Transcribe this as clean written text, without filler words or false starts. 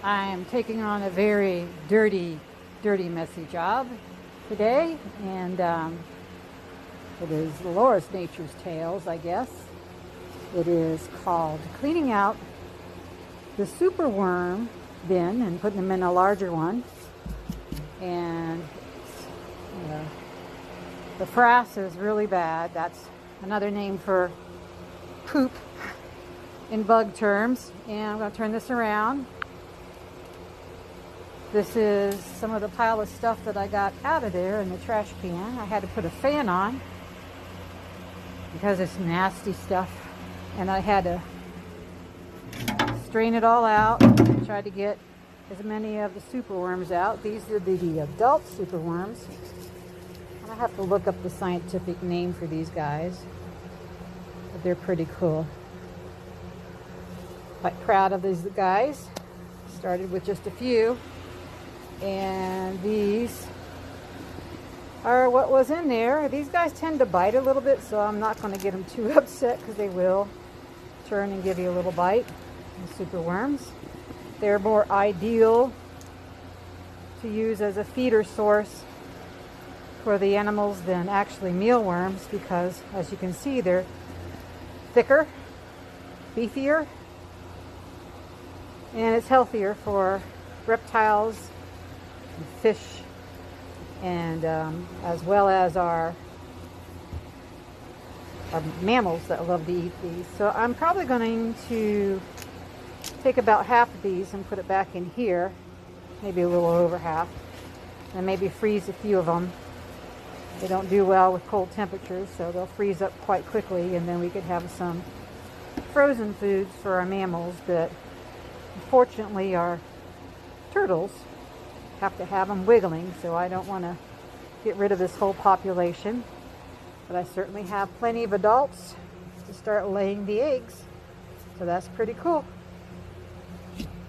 I am taking on a very dirty, messy job today, and it is Laura's Nature's Tales, I guess. It is called cleaning out the Superworm bin and putting them in a larger one. And the frass is really bad. That's another name for poop in bug terms. And I'm going to turn this around. This is some of the pile of stuff that I got out of there in the trash can. I had to put a fan on because it's nasty stuff, and I had to strain it all out and try to get as many of the superworms out. These are the adult superworms. I have to look up the scientific name for these guys, but they're pretty cool. Quite proud of these guys. Started with just a few, and these are what was in there. These guys tend to bite a little bit, so I'm not going to get them too upset because they will turn and give you a little bite. The superworms, they're more ideal to use as a feeder source for the animals than actually mealworms, because as you can see, they're thicker, beefier, and it's healthier for reptiles and fish, and as well as our mammals that love to eat these. So I'm probably going to take about half of these and put it back in here, maybe a little over half, and maybe freeze a few of them. They don't do well with cold temperatures, so they'll freeze up quite quickly, and then we could have some frozen foods for our mammals. But unfortunately, our turtles have to have them wiggling, so I don't want to get rid of this whole population. But I certainly have plenty of adults to start laying the eggs, so that's pretty cool.